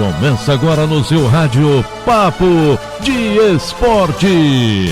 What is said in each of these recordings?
Começa agora no seu rádio Papo de Esporte.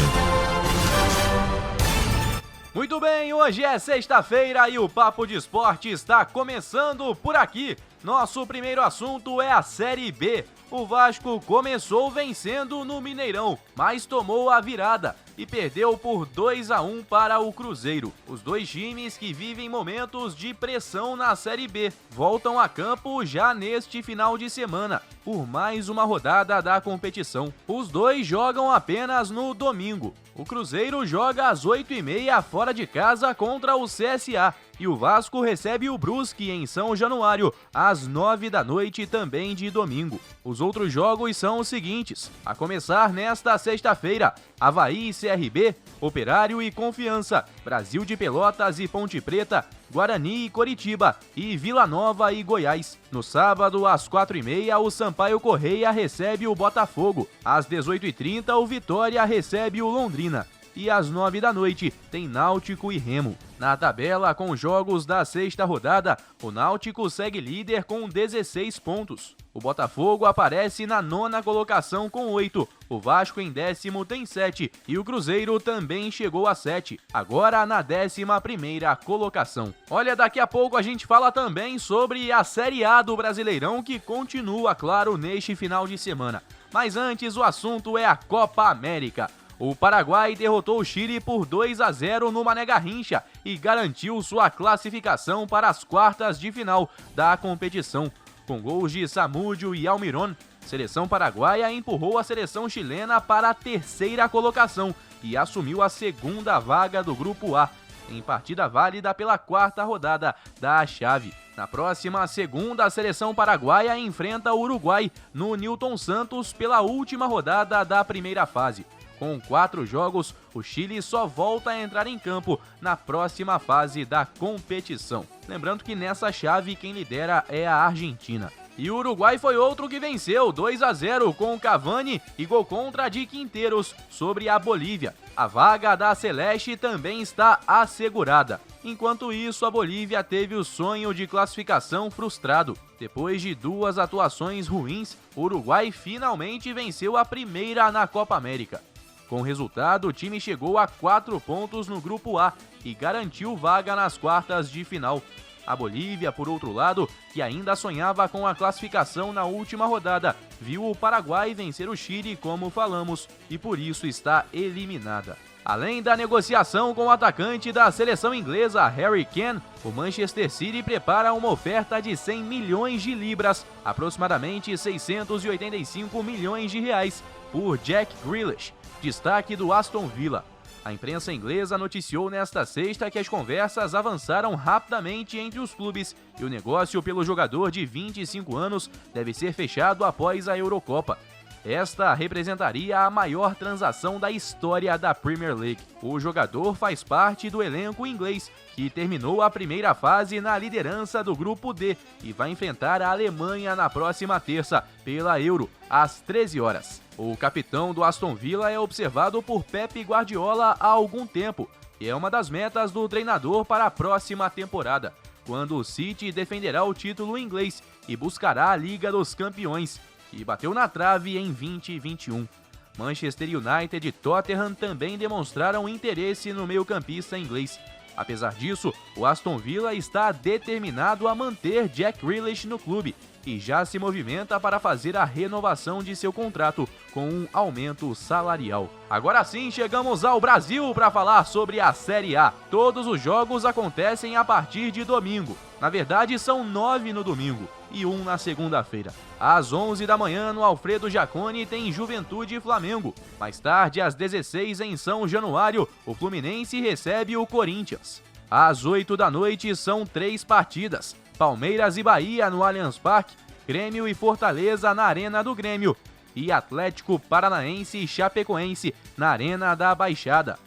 Muito bem, hoje é sexta-feira e o Papo de Esporte está começando por aqui. Nosso primeiro assunto é a Série B. O Vasco começou vencendo no Mineirão, mas tomou a virada e perdeu por 2-1 para o Cruzeiro. Os dois times que vivem momentos de pressão na Série B voltam a campo já neste final de semana, por mais uma rodada da competição. Os dois jogam apenas no domingo. O Cruzeiro joga às 8h30 fora de casa contra o CSA. E o Vasco recebe o Brusque em São Januário, às 9h também de domingo. Os outros jogos são os seguintes: a começar nesta sexta-feira, Avaí e CRB, Operário e Confiança, Brasil de Pelotas e Ponte Preta, Guarani e Coritiba e Vila Nova e Goiás. No sábado, às 4h30, o Sampaio Correia recebe o Botafogo. Às 18h30, o Vitória recebe o Londrina. E às 9h tem Náutico e Remo. Na tabela, com os jogos da sexta rodada, o Náutico segue líder com 16 pontos. O Botafogo aparece na 9ª colocação com 8. O Vasco em 10º tem 7. E o Cruzeiro também chegou a 7, agora na 11ª colocação. Olha, daqui a pouco a gente fala também sobre a Série A do Brasileirão, que continua, claro, neste final de semana. Mas antes, o assunto é a Copa América. O Paraguai derrotou o Chile por 2-0 no Mané Garrincha e garantiu sua classificação para as quartas de final da competição. Com gols de Samúdio e Almirón, a seleção paraguaia empurrou a seleção chilena para a 3ª colocação e assumiu a 2ª vaga do Grupo A, em partida válida pela 4ª rodada da chave. Na próxima segunda, a seleção paraguaia enfrenta o Uruguai no Newton Santos pela última rodada da primeira fase. Com 4 jogos, o Chile só volta a entrar em campo na próxima fase da competição. Lembrando que nessa chave quem lidera é a Argentina. E o Uruguai foi outro que venceu 2-0 com Cavani e gol contra de Quinteiros sobre a Bolívia. A vaga da Celeste também está assegurada. Enquanto isso, a Bolívia teve o sonho de classificação frustrado. Depois de 2 atuações ruins, o Uruguai finalmente venceu a primeira na Copa América. Com o resultado, o time chegou a 4 pontos no Grupo A e garantiu vaga nas quartas de final. A Bolívia, por outro lado, que ainda sonhava com a classificação na última rodada, viu o Paraguai vencer o Chile, como falamos, e por isso está eliminada. Além da negociação com o atacante da seleção inglesa, Harry Kane, o Manchester City prepara uma oferta de 100 milhões de libras, aproximadamente 685 milhões de reais, por Jack Grealish, destaque do Aston Villa. A imprensa inglesa noticiou nesta sexta que as conversas avançaram rapidamente entre os clubes e o negócio pelo jogador de 25 anos deve ser fechado após a Eurocopa. Esta representaria a maior transação da história da Premier League. O jogador faz parte do elenco inglês, que terminou a primeira fase na liderança do Grupo D e vai enfrentar a Alemanha na próxima terça pela Euro, às 13 horas. O capitão do Aston Villa é observado por Pep Guardiola há algum tempo e é uma das metas do treinador para a próxima temporada, quando o City defenderá o título inglês e buscará a Liga dos Campeões, que bateu na trave em 2021. Manchester United e Tottenham também demonstraram interesse no meio-campista inglês. Apesar disso, o Aston Villa está determinado a manter Jack Grealish no clube e já se movimenta para fazer a renovação de seu contrato com um aumento salarial. Agora sim, chegamos ao Brasil para falar sobre a Série A. Todos os jogos acontecem a partir de domingo. Na verdade, são 9 no domingo e 1 na segunda-feira. Às 11 da manhã, no Alfredo Jaconi, tem Juventude e Flamengo. Mais tarde, às 16 em São Januário, o Fluminense recebe o Corinthians. Às 8 da noite, são 3 partidas. Palmeiras e Bahia no Allianz Parque, Grêmio e Fortaleza na Arena do Grêmio e Atlético Paranaense e Chapecoense na Arena da Baixada.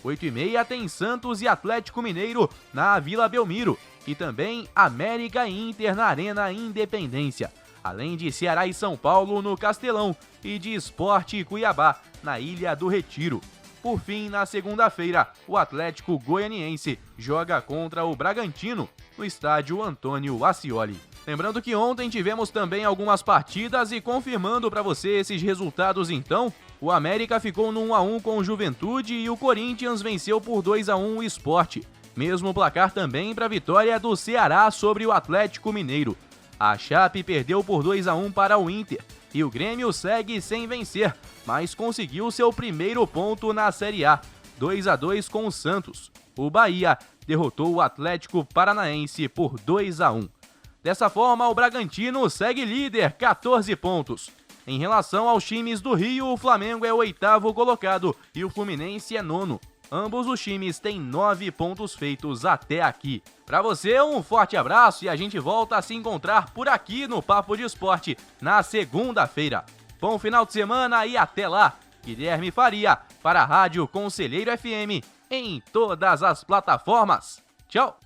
8h30 tem Santos e Atlético Mineiro na Vila Belmiro e também América e Inter na Arena Independência, além de Ceará e São Paulo no Castelão e de Sport e Cuiabá na Ilha do Retiro. Por fim, na segunda-feira, o Atlético Goianiense joga contra o Bragantino no estádio Antônio Ascioli. Lembrando que ontem tivemos também algumas partidas e confirmando para você esses resultados então, o América ficou no 1-1 com o Juventude e o Corinthians venceu por 2-1 o Sport. Mesmo placar também para a vitória do Ceará sobre o Atlético Mineiro. A Chape perdeu por 2-1 para o Inter e o Grêmio segue sem vencer, mas conseguiu seu primeiro ponto na Série A, 2-2 com o Santos. O Bahia derrotou o Atlético Paranaense por 2-1. Dessa forma, o Bragantino segue líder, 14 pontos. Em relação aos times do Rio, o Flamengo é o 8º colocado e o Fluminense é 9º. Ambos os times têm 9 pontos feitos até aqui. Para você, um forte abraço e a gente volta a se encontrar por aqui no Papo de Esporte na segunda-feira. Bom final de semana e até lá! Guilherme Faria para a Rádio Conselheiro FM em todas as plataformas. Tchau!